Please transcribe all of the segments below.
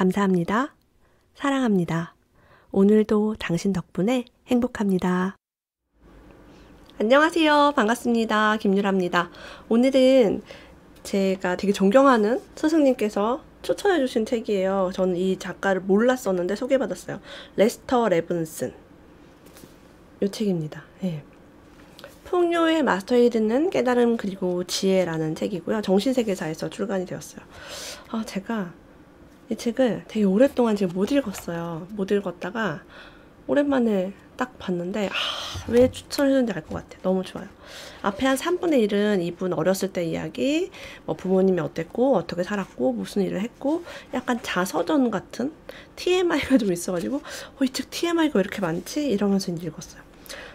감사합니다. 사랑합니다. 오늘도 당신 덕분에 행복합니다. 안녕하세요. 반갑습니다. 김유라입니다. 오늘은 제가 되게 존경하는 스승님께서 추천해주신 책이에요. 저는 이 작가를 몰랐었는데 소개받았어요. 레스터 레븐슨. 이 책입니다. 네. 풍요의 마스터에 듣는 깨달음 그리고 지혜라는 책이고요. 정신세계사에서 출간이 되었어요. 제가 이 책을 되게 오랫동안 지금 못 읽었어요. 못 읽었다가 오랜만에 딱 봤는데 왜 추천해줬는지 알 것 같아요. 너무 좋아요. 앞에 한 3분의 1은 이분 어렸을 때 이야기, 뭐 부모님이 어땠고 어떻게 살았고 무슨 일을 했고 약간 자서전 같은 TMI가 좀 있어가지고 이 책 TMI가 왜 이렇게 많지? 이러면서 이제 읽었어요.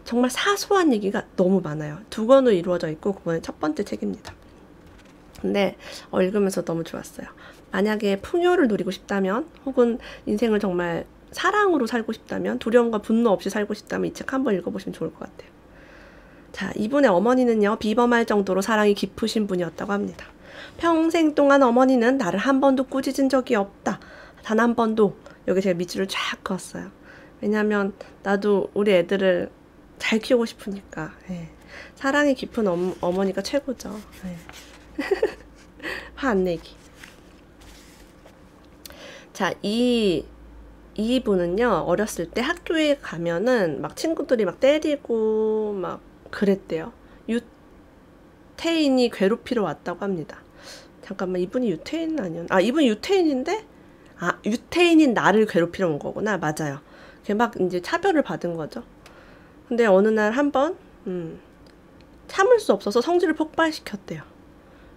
정말 사소한 얘기가 너무 많아요. 2권으로 이루어져 있고 그거는 첫 번째 책입니다. 근데 읽으면서 너무 좋았어요. 만약에 풍요를 누리고 싶다면 혹은 인생을 정말 사랑으로 살고 싶다면 두려움과 분노 없이 살고 싶다면 이 책 한번 읽어보시면 좋을 것 같아요. 자, 이분의 어머니는요 비범할 정도로 사랑이 깊으신 분이었다고 합니다. 평생 동안 어머니는 나를 한 번도 꾸짖은 적이 없다. 단 한 번도. 여기 제가 밑줄을 쫙 그었어요. 왜냐면 나도 우리 애들을 잘 키우고 싶으니까. 네. 사랑이 깊은 어머니가 최고죠. 네. 화 안 내기. 자, 이분은요 어렸을 때 학교에 가면은 막 친구들이 막 때리고 막 그랬대요. 유태인이 괴롭히러 왔다고 합니다. 잠깐만, 이분이 유태인 아니었나? 이분이 유태인인데 유태인인 나를 괴롭히러 온 거구나. 맞아요. 막 이제 차별을 받은 거죠. 근데 어느 날 한번 참을 수 없어서 성질을 폭발시켰대요.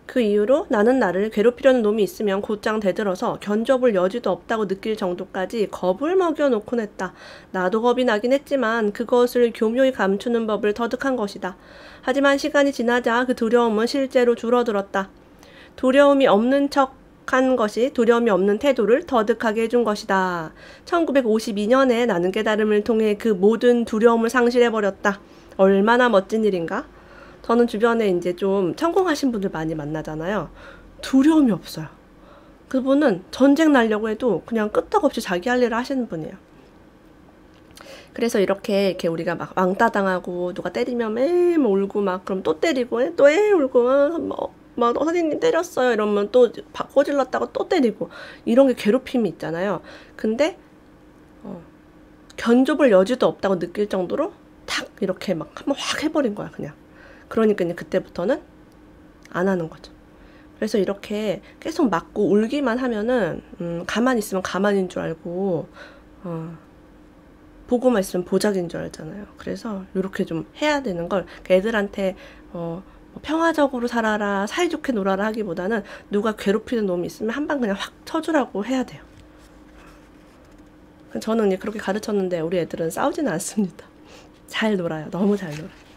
그 이후로 나는 나를 괴롭히려는 놈이 있으면 곧장 대들어서 견뎌볼 여지도 없다고 느낄 정도까지 겁을 먹여놓곤 했다. 나도 겁이 나긴 했지만 그것을 교묘히 감추는 법을 터득한 것이다. 하지만 시간이 지나자 그 두려움은 실제로 줄어들었다. 두려움이 없는 척한 것이 두려움이 없는 태도를 터득하게 해준 것이다. 1952년에 나는 깨달음을 통해 그 모든 두려움을 상실해버렸다. 얼마나 멋진 일인가? 저는 주변에 이제 좀 성공하신 분들 많이 만나잖아요. 두려움이 없어요. 그분은 전쟁 나려고 해도 그냥 끄떡없이 자기 할 일을 하시는 분이에요. 그래서 이렇게 우리가 막 왕따 당하고 누가 때리면 매일 울고 막 그럼 또 때리고 또 울고 막 선생님 때렸어요 이러면 또 꼬질렀다고 또 때리고 이런 게 괴롭힘이 있잖아요. 근데 견뎌볼 여지도 없다고 느낄 정도로 탁 이렇게 막 한번 확 해버린 거야 그냥. 그러니까 이제 그때부터는 안 하는 거죠. 그래서 이렇게 계속 맞고 울기만 하면은 가만히 있으면 가만인 줄 알고 보고만 있으면 보작인 줄 알잖아요. 그래서 이렇게 좀 해야 되는 걸 애들한테 평화적으로 살아라, 사이좋게 놀아라 하기보다는 누가 괴롭히는 놈이 있으면 한 방 그냥 확 쳐주라고 해야 돼요. 저는 이제 그렇게 가르쳤는데 우리 애들은 싸우지는 않습니다. 잘 놀아요. 너무 잘 놀아요.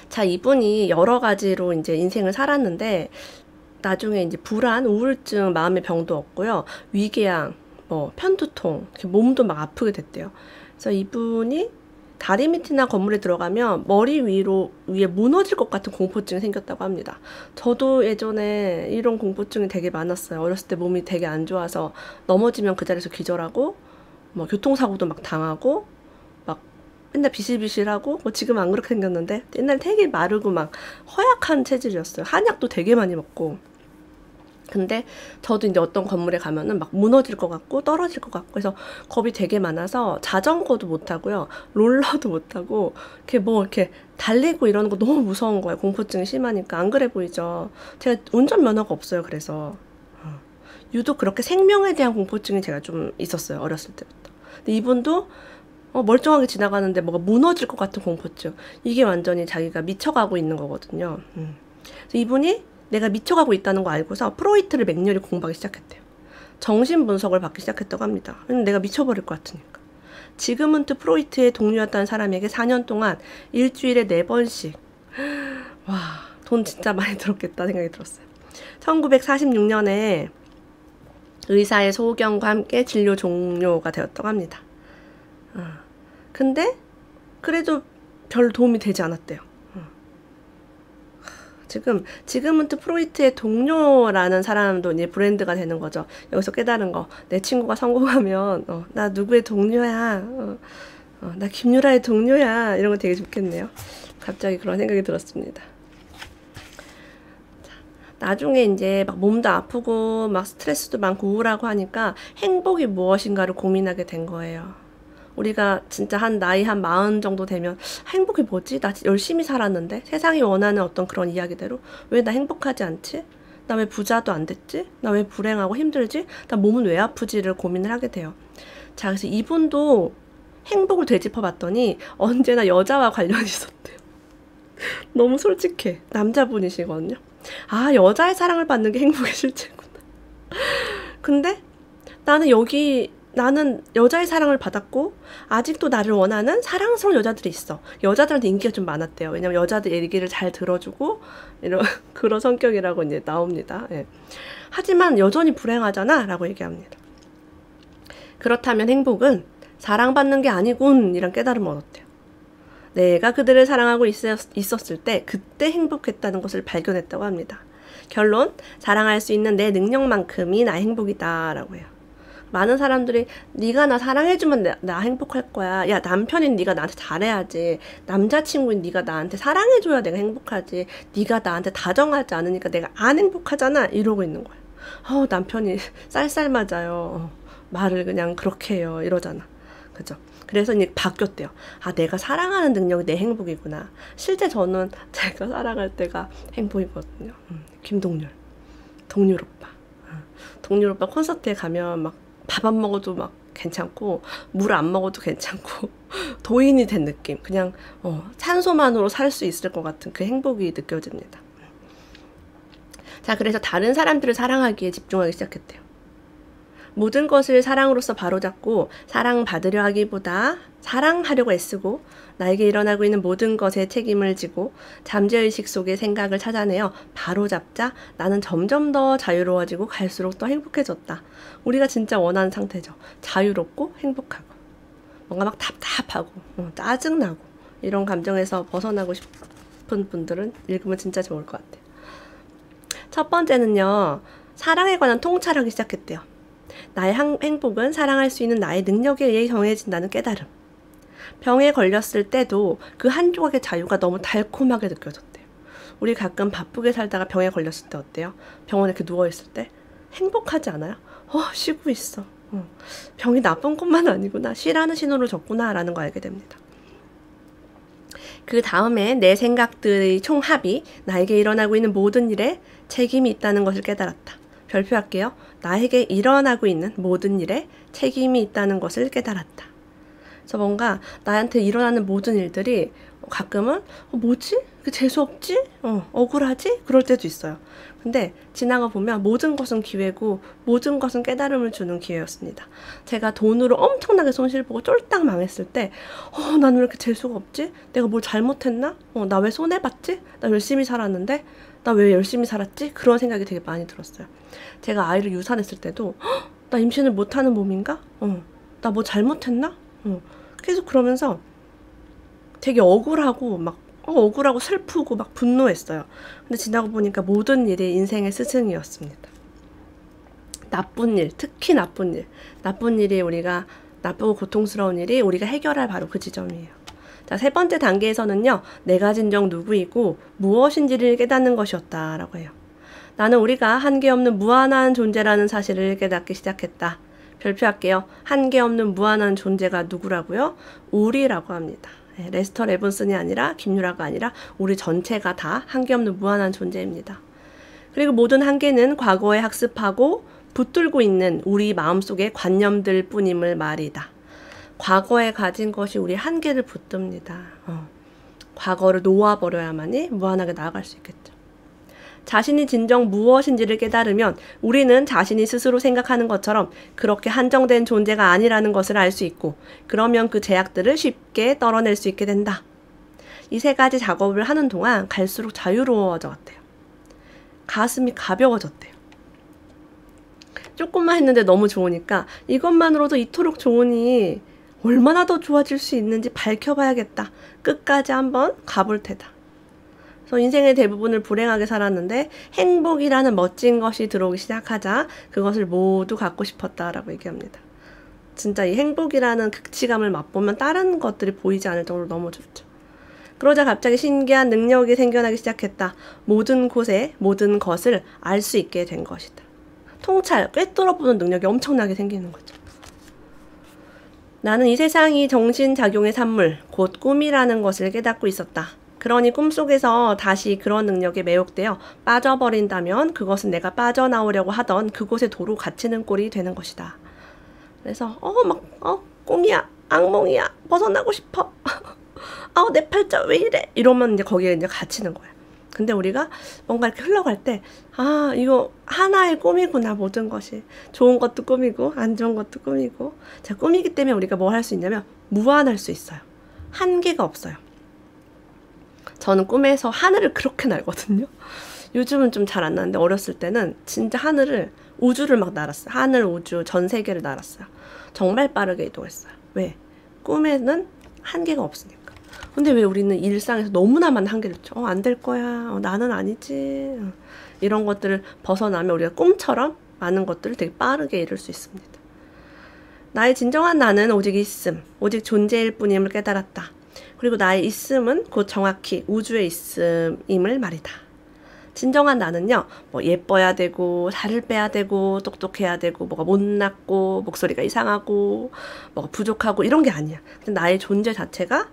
자, 이분이 여러 가지로 이제 인생을 살았는데 나중에 이제 불안, 우울증, 마음의 병도 얻고요. 위궤양, 편두통, 몸도 막 아프게 됐대요. 그래서 이분이 다리 밑이나 건물에 들어가면 머리 위에 무너질 것 같은 공포증이 생겼다고 합니다. 저도 예전에 이런 공포증이 되게 많았어요. 어렸을 때 몸이 되게 안 좋아서 넘어지면 그 자리에서 기절하고 교통사고도 막 당하고 맨날 비실비실하고 지금 안 그렇게 생겼는데 옛날 되게 마르고 막 허약한 체질이었어요. 한약도 되게 많이 먹고. 근데 저도 이제 어떤 건물에 가면은 막 무너질 것 같고 떨어질 것 같고 해서 겁이 되게 많아서 자전거도 못 하고요. 롤러도 못 하고 이렇게 달리고 이러는 거 너무 무서운 거예요. 공포증이 심하니까. 안 그래 보이죠. 제가 운전면허가 없어요. 그래서 유독 그렇게 생명에 대한 공포증이 제가 좀 있었어요. 어렸을 때부터. 근데 이분도 멀쩡하게 지나가는데 뭐가 무너질 것 같은 공포증. 이게 완전히 자기가 미쳐가고 있는 거거든요. 그래서 이분이 내가 미쳐가고 있다는 거 알고서 프로이트를 맹렬히 공부하기 시작했대요. 정신분석을 받기 시작했다고 합니다. 내가 미쳐버릴 것 같으니까. 지그문트 프로이트의 동료였다는 사람에게 4년 동안 일주일에 4번씩 와, 돈 진짜 많이 들었겠다 생각이 들었어요. 1946년에 의사의 소견과 함께 진료 종료가 되었다고 합니다. 근데 그래도 별 도움이 되지 않았대요. 지금은 또 프로이트의 동료라는 사람도 이제 브랜드가 되는 거죠. 여기서 깨달은 거. 내 친구가 성공하면, 나 누구의 동료야. 나 김유라의 동료야. 이런 거 되게 좋겠네요. 갑자기 그런 생각이 들었습니다. 나중에 이제 막 몸도 아프고 막 스트레스도 많고 우울하고 하니까 행복이 무엇인가를 고민하게 된 거예요. 우리가 진짜 나이 한 40 정도 되면 행복이 뭐지? 나 열심히 살았는데 세상이 원하는 어떤 그런 이야기대로 왜 나 행복하지 않지? 나 왜 부자도 안 됐지? 나 왜 불행하고 힘들지? 나 몸은 왜 아프지를 고민을 하게 돼요. 자, 그래서 이분도 행복을 되짚어 봤더니 언제나 여자와 관련이 있었대요. 너무 솔직해. 남자분이시거든요. 아, 여자의 사랑을 받는 게 행복의 실체구나. 근데 나는 여자의 사랑을 받았고 아직도 나를 원하는 사랑스러운 여자들이 있어. 여자들한테 인기가 좀 많았대요. 왜냐면 여자들 얘기를 잘 들어주고 이런 그런 성격이라고 이제 나옵니다. 예. 하지만 여전히 불행하잖아 라고 얘기합니다. 그렇다면 행복은 사랑받는 게 아니군 이란 깨달음을 얻었대요. 내가 그들을 사랑하고 있었을 때 그때 행복했다는 것을 발견했다고 합니다. 결론, 사랑할 수 있는 내 능력만큼이 나의 행복이다 라고 해요. 많은 사람들이 네가 나 사랑해주면 나 행복할 거야. 야, 남편인 네가 나한테 잘해야지. 남자친구인 네가 나한테 사랑해줘야 내가 행복하지. 네가 나한테 다정하지 않으니까 내가 안 행복하잖아. 이러고 있는 거예요. 남편이 쌀쌀 맞아요. 말을 그냥 그렇게 해요. 이러잖아. 그죠? 그래서 이제 바뀌었대요. 아, 내가 사랑하는 능력이 내 행복이구나. 실제 저는 제가 사랑할 때가 행복이거든요. 김동률, 동률 오빠. 동률 오빠 콘서트에 가면 막 밥 안 먹어도 막 괜찮고 물 안 먹어도 괜찮고 도인이 된 느낌. 그냥 산소만으로 살 수 있을 것 같은 그 행복이 느껴집니다. 자, 그래서 다른 사람들을 사랑하기에 집중하기 시작했대요. 모든 것을 사랑으로서 바로잡고 사랑받으려 하기보다 사랑하려고 애쓰고 나에게 일어나고 있는 모든 것에 책임을 지고 잠재의식 속의 생각을 찾아내어 바로잡자 나는 점점 더 자유로워지고 갈수록 더 행복해졌다. 우리가 진짜 원하는 상태죠. 자유롭고 행복하고 뭔가 막 답답하고 짜증나고 이런 감정에서 벗어나고 싶은 분들은 읽으면 진짜 좋을 것 같아요. 첫 번째는요. 사랑에 관한 통찰하기 시작했대요. 나의 행복은 사랑할 수 있는 나의 능력에 의해 정해진다는 깨달음. 병에 걸렸을 때도 그 한 조각의 자유가 너무 달콤하게 느껴졌대요. 우리 가끔 바쁘게 살다가 병에 걸렸을 때 어때요? 병원에 이렇게 누워있을 때 행복하지 않아요? 쉬고 있어. 병이 나쁜 것만 아니구나. 쉬라는 신호를 줬구나 라는 거 알게 됩니다. 그 다음에 내 생각들의 총합이 나에게 일어나고 있는 모든 일에 책임이 있다는 것을 깨달았다. 별표할게요. 나에게 일어나고 있는 모든 일에 책임이 있다는 것을 깨달았다. 그래서 뭔가 나한테 일어나는 모든 일들이 가끔은 뭐지? 재수없지? 억울하지? 그럴 때도 있어요. 근데 지나가 보면 모든 것은 기회고 모든 것은 깨달음을 주는 기회였습니다. 제가 돈으로 엄청나게 손실보고 쫄딱 망했을 때 나는 왜 이렇게 재수가 없지? 내가 뭘 잘못했나? 나 왜 손해봤지? 나 열심히 살았는데? 나 왜 열심히 살았지? 그런 생각이 되게 많이 들었어요. 제가 아이를 유산했을 때도 나 임신을 못하는 몸인가? 나 뭐 잘못했나? 계속 그러면서 되게 억울하고 억울하고 슬프고 막 분노했어요. 근데 지나고 보니까 모든 일이 인생의 스승이었습니다. 나쁜 일, 특히 나쁜 일이 나쁘고 고통스러운 일이 우리가 해결할 바로 그 지점이에요. 자, 세 번째 단계에서는요. 내가 진정 누구이고 무엇인지를 깨닫는 것이었다라고 해요. 나는 우리가 한계없는 무한한 존재라는 사실을 깨닫기 시작했다. 별표할게요. 한계없는 무한한 존재가 누구라고요? 우리라고 합니다. 레스터 레븐슨이 아니라 김유라가 아니라 우리 전체가 다 한계없는 무한한 존재입니다. 그리고 모든 한계는 과거에 학습하고 붙들고 있는 우리 마음속의 관념들 뿐임을 말이다. 과거에 가진 것이 우리 한계를 붙듭니다. 과거를 놓아버려야만이 무한하게 나아갈 수 있겠죠. 자신이 진정 무엇인지를 깨달으면 우리는 자신이 스스로 생각하는 것처럼 그렇게 한정된 존재가 아니라는 것을 알 수 있고 그러면 그 제약들을 쉽게 떨어낼 수 있게 된다. 이 세 가지 작업을 하는 동안 갈수록 자유로워졌대요. 가슴이 가벼워졌대요. 조금만 했는데 너무 좋으니까 이것만으로도 이토록 좋으니 얼마나 더 좋아질 수 있는지 밝혀봐야겠다. 끝까지 한번 가볼 테다. 그래서 인생의 대부분을 불행하게 살았는데 행복이라는 멋진 것이 들어오기 시작하자 그것을 모두 갖고 싶었다라고 얘기합니다. 진짜 이 행복이라는 극치감을 맛보면 다른 것들이 보이지 않을 정도로 너무 좋죠. 그러자 갑자기 신기한 능력이 생겨나기 시작했다. 모든 곳에 모든 것을 알 수 있게 된 것이다. 통찰, 꿰뚫어보는 능력이 엄청나게 생기는 거죠. 나는 이 세상이 정신작용의 산물, 곧 꿈이라는 것을 깨닫고 있었다. 그러니 꿈속에서 다시 그런 능력에 매혹되어 빠져버린다면 그것은 내가 빠져나오려고 하던 그곳에 도로 갇히는 꼴이 되는 것이다. 그래서 꿈이야, 악몽이야, 벗어나고 싶어. 내 팔자 왜 이래? 이러면 이제 거기에 이제 갇히는 거야. 근데 우리가 뭔가 이렇게 흘러갈 때, 이거 하나의 꿈이구나, 모든 것이. 좋은 것도 꿈이고, 안 좋은 것도 꿈이고. 자, 꿈이기 때문에 우리가 뭐 할 수 있냐면, 무한할 수 있어요. 한계가 없어요. 저는 꿈에서 하늘을 그렇게 날거든요. 요즘은 좀 잘 안 나는데, 어렸을 때는 진짜 우주를 막 날았어요. 하늘, 우주, 전 세계를 날았어요. 정말 빠르게 이동했어요. 왜? 꿈에는 한계가 없으니까. 근데 왜 우리는 일상에서 너무나 많은 한계를 줘? 안 될 거야. 나는 아니지. 이런 것들을 벗어나면 우리가 꿈처럼 많은 것들을 되게 빠르게 이룰 수 있습니다. 나의 진정한 나는 오직 있음, 오직 존재일 뿐임을 깨달았다. 그리고 나의 있음은 곧 정확히 우주의 있음임을 말이다. 진정한 나는요, 뭐 예뻐야 되고, 살을 빼야 되고, 똑똑해야 되고, 뭐가 못났고, 목소리가 이상하고, 뭐가 부족하고, 이런 게 아니야. 근데 나의 존재 자체가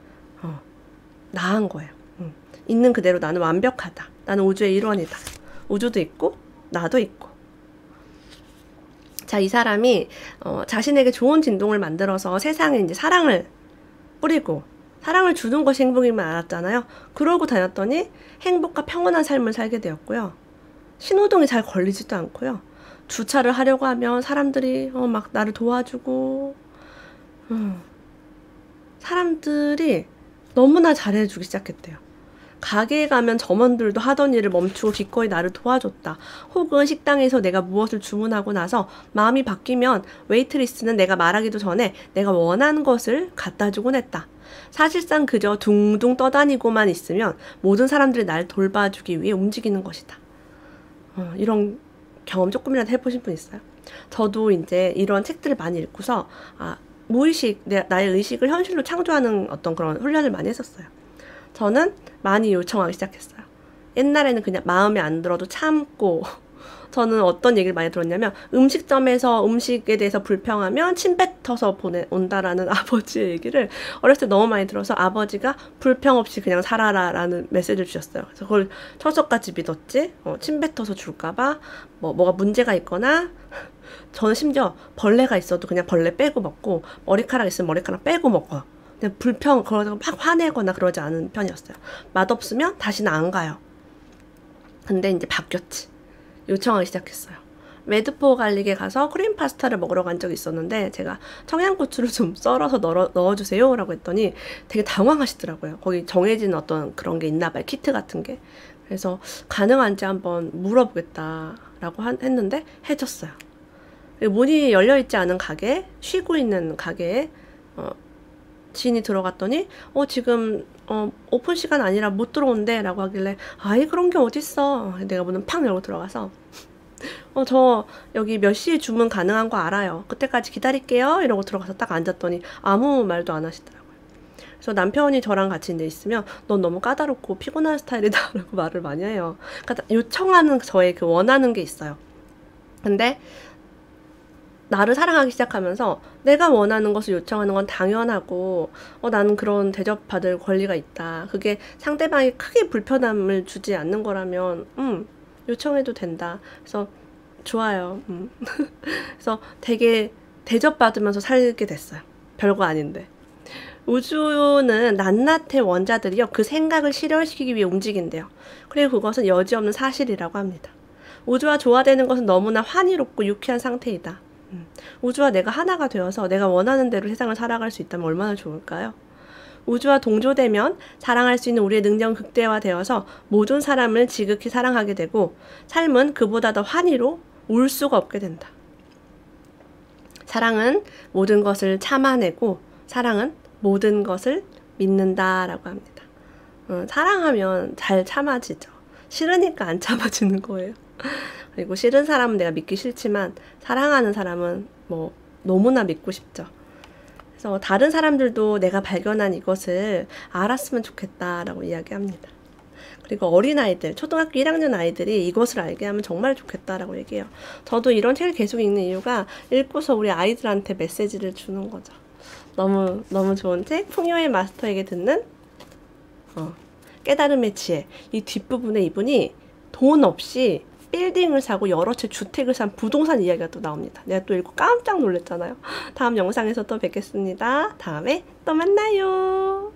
나은 거예요. 있는 그대로 나는 완벽하다. 나는 우주의 일원이다. 우주도 있고 나도 있고. 자, 이 사람이 자신에게 좋은 진동을 만들어서 세상에 이제 사랑을 뿌리고 사랑을 주는 것이 행복임을 알았잖아요. 그러고 다녔더니 행복과 평온한 삶을 살게 되었고요. 신호등이 잘 걸리지도 않고요. 주차를 하려고 하면 사람들이 막 나를 도와주고 사람들이 너무나 잘해주기 시작했대요. 가게에 가면 점원들도 하던 일을 멈추고 기꺼이 나를 도와줬다. 혹은 식당에서 내가 무엇을 주문하고 나서 마음이 바뀌면 웨이트리스는 내가 말하기도 전에 내가 원하는 것을 갖다 주곤 했다. 사실상 그저 둥둥 떠다니고만 있으면 모든 사람들이 날 돌봐주기 위해 움직이는 것이다. 이런 경험 조금이라도 해보신 분 있어요? 저도 이제 이런 책들을 많이 읽고서 무의식, 나의 의식을 현실로 창조하는 어떤 그런 훈련을 많이 했었어요. 저는 많이 요청하기 시작했어요. 옛날에는 그냥 마음에 안 들어도 참고, 저는 어떤 얘기를 많이 들었냐면 음식점에서 음식에 대해서 불평하면 침 뱉어서 온다라는 아버지의 얘기를 어렸을 때 너무 많이 들어서 아버지가 불평 없이 그냥 살아라 라는 메시지를 주셨어요. 그래서 그걸 철석같이 믿었지. 침 뱉어서 줄까봐 뭐가 문제가 있거나, 저는 심지어 벌레가 있어도 그냥 벌레 빼고 먹고 머리카락 있으면 머리카락 빼고 먹어요. 그냥 그러다가 막 화내거나 그러지 않은 편이었어요. 맛없으면 다시는 안 가요. 근데 이제 바뀌었지. 요청하기 시작했어요. 매드포 갈릭에 가서 크림 파스타를 먹으러 간 적이 있었는데 제가 청양고추를 좀 썰어서 넣어주세요 라고 했더니 되게 당황하시더라고요. 거기 정해진 어떤 그런 게 있나 봐요. 키트 같은 게. 그래서 가능한지 한번 물어보겠다라고 했는데 해줬어요. 문이 열려있지 않은 가게, 쉬고 있는 가게에 지인이 들어갔더니 지금 오픈 시간 아니라 못 들어온대 라고 하길래 아이 그런 게 어딨어. 내가 문을 팍 열고 들어가서 저 여기 몇 시에 주문 가능한 거 알아요. 그때까지 기다릴게요 이러고 들어가서 딱 앉았더니 아무 말도 안 하시더라고요. 그래서 남편이 저랑 같이 이제 있으면 넌 너무 까다롭고 피곤한 스타일이다 라고 말을 많이 해요. 그러니까 요청하는 저의 그 원하는 게 있어요. 근데 나를 사랑하기 시작하면서 내가 원하는 것을 요청하는 건 당연하고 나는 그런 대접받을 권리가 있다. 그게 상대방이 크게 불편함을 주지 않는 거라면 요청해도 된다. 그래서 좋아요. 그래서 되게 대접받으면서 살게 됐어요. 별거 아닌데. 우주는 낱낱의 원자들이요. 그 생각을 실현시키기 위해 움직인대요. 그리고 그것은 여지없는 사실이라고 합니다. 우주와 조화되는 것은 너무나 환희롭고 유쾌한 상태이다. 우주와 내가 하나가 되어서 내가 원하는 대로 세상을 살아갈 수 있다면 얼마나 좋을까요? 우주와 동조되면 사랑할 수 있는 우리의 능력은 극대화되어서 모든 사람을 지극히 사랑하게 되고 삶은 그보다 더 환희로 울 수가 없게 된다. 사랑은 모든 것을 참아내고 사랑은 모든 것을 믿는다라고 합니다. 사랑하면 잘 참아지죠. 싫으니까 안 참아지는 거예요. 그리고 싫은 사람은 내가 믿기 싫지만 사랑하는 사람은 뭐 너무나 믿고 싶죠. 그래서 다른 사람들도 내가 발견한 이것을 알았으면 좋겠다라고 이야기합니다. 그리고 어린아이들, 초등학교 1학년 아이들이 이것을 알게 하면 정말 좋겠다라고 얘기해요. 저도 이런 책을 계속 읽는 이유가 읽고서 우리 아이들한테 메시지를 주는 거죠. 너무 좋은 책, 풍요의 마스터에게 듣는 깨달음의 지혜. 이 뒷부분에 이분이 돈 없이 빌딩을 사고 여러 채 주택을 산 부동산 이야기가 또 나옵니다. 내가 또 읽고 깜짝 놀랐잖아요. 다음 영상에서 또 뵙겠습니다. 다음에 또 만나요.